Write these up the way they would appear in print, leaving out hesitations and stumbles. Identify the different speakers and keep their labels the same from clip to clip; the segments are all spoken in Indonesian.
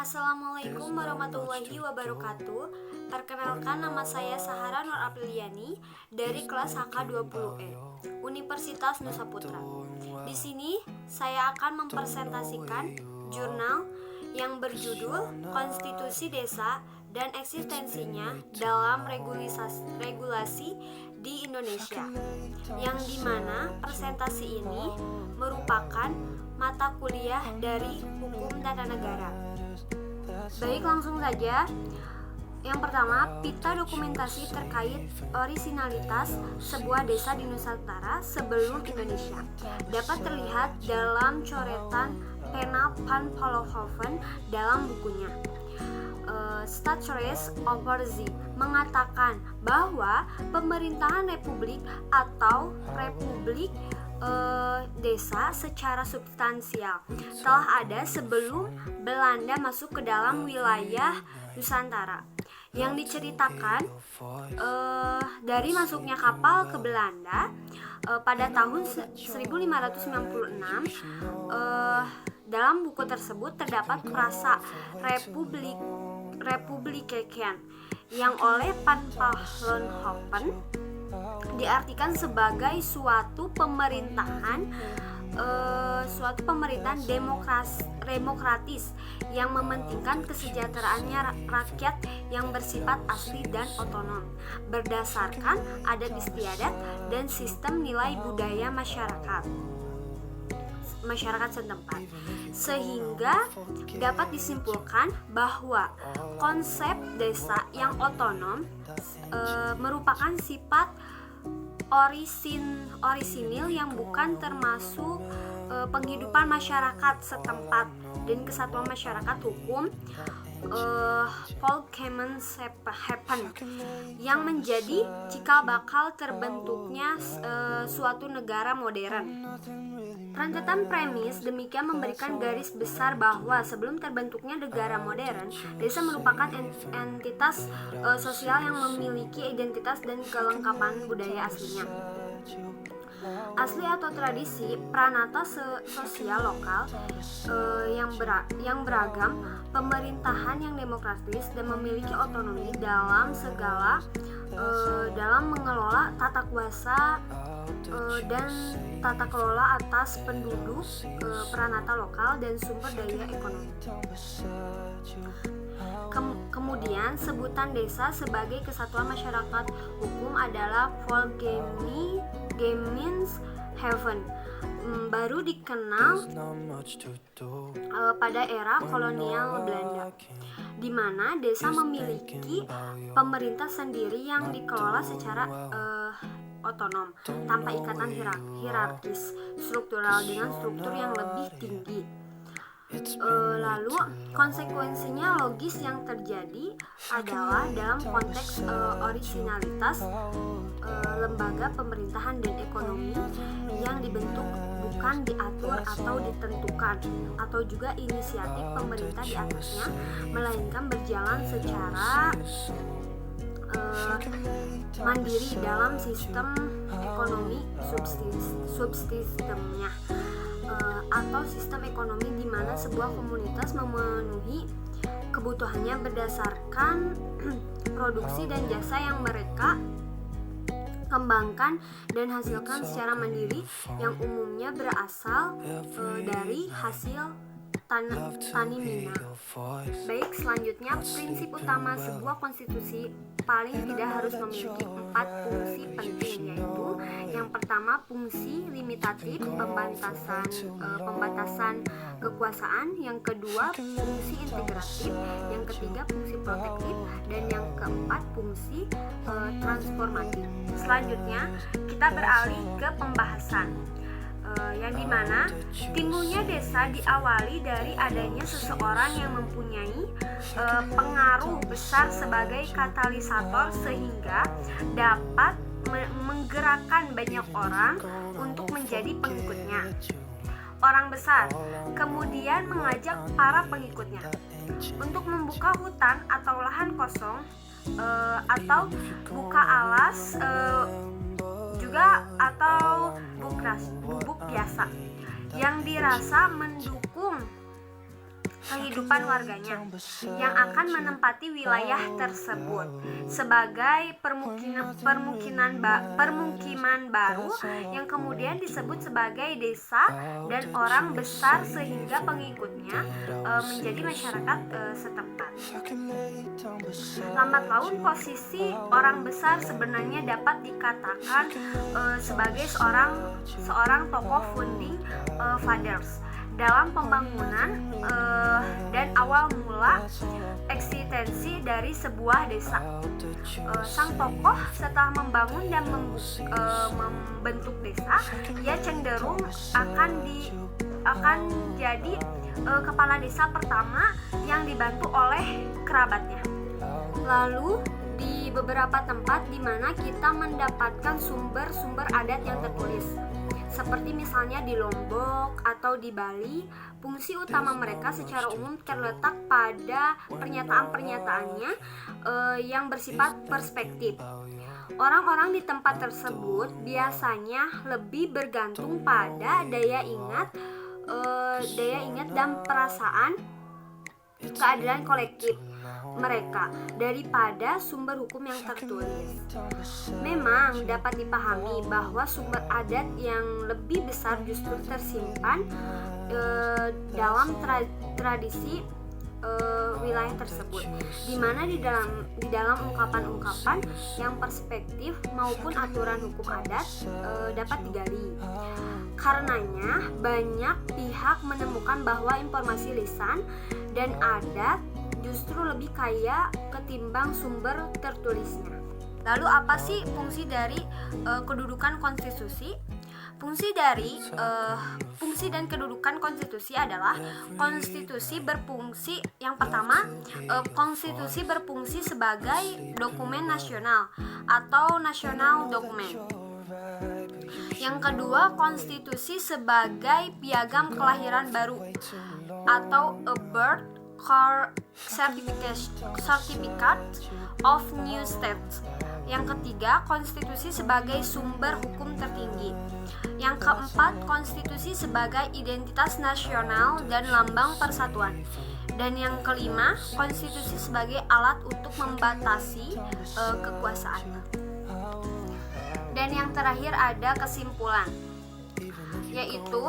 Speaker 1: Assalamualaikum warahmatullahi wabarakatuh. Perkenalkan, nama saya Sahara Nur Apriliani dari kelas HK20E Universitas Nusa Putra. Di sini saya akan mempresentasikan jurnal yang berjudul Konstitusi Desa dan Eksistensinya dalam Regulasi di Indonesia, yang dimana presentasi ini merupakan mata kuliah dari Hukum Tata Negara. Baik, langsung saja. Yang pertama, pita dokumentasi terkait orisinalitas sebuah desa di Nusantara sebelum Indonesia dapat terlihat dalam coretan pena Van Vollenhoven dalam bukunya Stadtrecht Overzien mengatakan bahwa pemerintahan republik atau republik desa secara substansial telah ada sebelum Belanda masuk ke dalam wilayah Nusantara. Yang diceritakan dari masuknya kapal ke Belanda pada tahun 1596. Dalam buku tersebut terdapat frasa Republikeken yang oleh Van Vollenhoven diartikan sebagai suatu pemerintahan demokratis yang mementingkan kesejahteraannya rakyat yang bersifat asli dan otonom berdasarkan adat istiadat dan sistem nilai budaya masyarakat setempat, sehingga dapat disimpulkan bahwa konsep desa yang otonom merupakan sifat orisinil yang bukan termasuk penghidupan masyarakat setempat dan kesatuan masyarakat hukum Volksgemeinschappen yang menjadi cikal bakal terbentuknya suatu negara modern. Rentetan premis demikian memberikan garis besar bahwa sebelum terbentuknya negara modern, desa merupakan entitas sosial yang memiliki identitas dan kelengkapan budaya aslinya. Asli atau tradisi, pranata sosial lokal yang beragam, pemerintahan yang demokratis dan memiliki otonomi dalam mengelola tata kuasa dan tata kelola atas penduduk, pranata lokal dan sumber daya ekonomi. Kemudian sebutan desa sebagai kesatuan masyarakat hukum adalah Volksgemeinschappen, baru dikenal pada era kolonial Belanda, di mana desa memiliki pemerintah sendiri yang dikelola secara otonom tanpa ikatan hierarkis struktural dengan struktur yang lebih tinggi. Lalu konsekuensinya logis yang terjadi adalah dalam konteks orisinalitas lembaga pemerintahan dan ekonomi yang dibentuk bukan diatur atau ditentukan, atau juga inisiatif pemerintah di atasnya, melainkan berjalan secara mandiri dalam sistem ekonomi subsistemnya, atau sistem ekonomi di mana sebuah komunitas memenuhi kebutuhannya berdasarkan produksi dan jasa yang mereka kembangkan dan hasilkan secara mandiri, yang umumnya berasal dari hasil tani mina. Baik, selanjutnya prinsip utama sebuah konstitusi paling tidak harus memiliki 4 fungsi penting, yaitu yang pertama fungsi limitatif, pembatasan kekuasaan, yang kedua fungsi integratif, yang ketiga fungsi protektif, dan yang keempat fungsi transformatif. Selanjutnya kita beralih ke pembahasan, yang dimana timbulnya desa diawali dari adanya seseorang yang mempunyai pengaruh besar sebagai katalisator sehingga dapat menggerakkan banyak orang untuk menjadi pengikutnya. Orang besar kemudian mengajak para pengikutnya untuk membuka hutan atau lahan kosong, atau buka alas, atau bubuk biasa yang dirasa mendukung kehidupan warganya yang akan menempati wilayah tersebut sebagai permukiman baru yang kemudian disebut sebagai desa dan orang besar sehingga pengikutnya menjadi masyarakat setempat. Lambat laun posisi orang besar sebenarnya dapat dikatakan sebagai seorang tokoh founding fathers dalam pembangunan dan awal mula eksistensi dari sebuah desa. Sang tokoh setelah membangun dan membentuk desa, ia cenderung akan jadi kepala desa pertama yang dibantu oleh kerabatnya. Lalu di beberapa tempat di mana kita mendapatkan sumber-sumber adat yang tertulis, seperti misalnya di Lombok atau di Bali, fungsi utama mereka secara umum terletak pada pernyataan-pernyataannya yang bersifat perspektif. Orang-orang di tempat tersebut biasanya lebih bergantung pada daya ingat dan perasaan keadilan kolektif mereka daripada sumber hukum yang tertulis. Memang dapat dipahami bahwa sumber adat yang lebih besar justru tersimpan dalam tradisi wilayah tersebut, di mana di dalam ungkapan-ungkapan yang perspektif maupun aturan hukum adat dapat digali. Karenanya banyak pihak menemukan bahwa informasi lisan dan adat justru lebih kaya ketimbang sumber tertulisnya. Lalu apa sih fungsi dari kedudukan konstitusi? Fungsi dan kedudukan konstitusi adalah konstitusi berfungsi yang pertama, konstitusi berfungsi sebagai dokumen nasional atau national document. Yang kedua, konstitusi sebagai piagam kelahiran baru atau a birth certificate of new state. Yang ketiga, konstitusi sebagai sumber hukum tertinggi. Yang keempat, konstitusi sebagai identitas nasional dan lambang persatuan. Dan yang kelima, konstitusi sebagai alat untuk membatasi kekuasaan. Dan yang terakhir ada kesimpulan, yaitu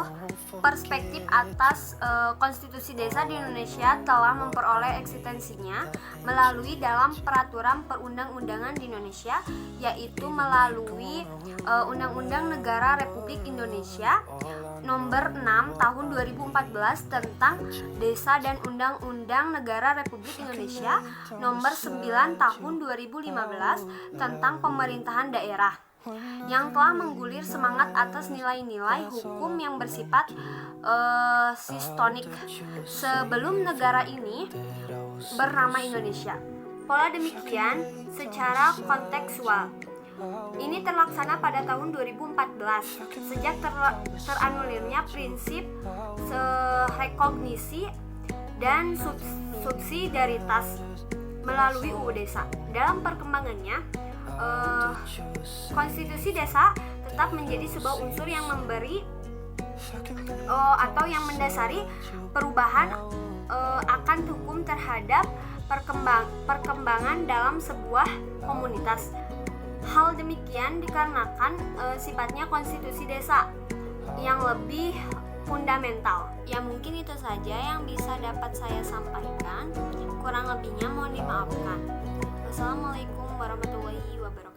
Speaker 1: perspektif atas konstitusi desa di Indonesia telah memperoleh eksistensinya melalui dalam peraturan perundang-undangan di Indonesia, yaitu melalui Undang-Undang Negara Republik Indonesia Nomor 6 Tahun 2014 tentang Desa dan Undang-Undang Negara Republik Indonesia Nomor 9 Tahun 2015 tentang Pemerintahan Daerah, yang telah menggulir semangat atas nilai-nilai hukum yang bersifat sistonik sebelum negara ini bernama Indonesia. Pola demikian secara kontekstual ini terlaksana pada tahun 2014 sejak terannulirnya prinsip rekognisi dan subsidiaritas melalui UU Desa. Dalam perkembangannya, konstitusi desa tetap menjadi sebuah unsur yang memberi atau yang mendasari perubahan akan hukum terhadap perkembangan dalam sebuah komunitas. Hal demikian dikarenakan sifatnya konstitusi desa yang lebih fundamental. Ya, mungkin itu saja yang bisa dapat saya sampaikan. Kurang lebihnya mohon dimaafkan. Wassalamualaikum warahmatullahi wabarakatuh.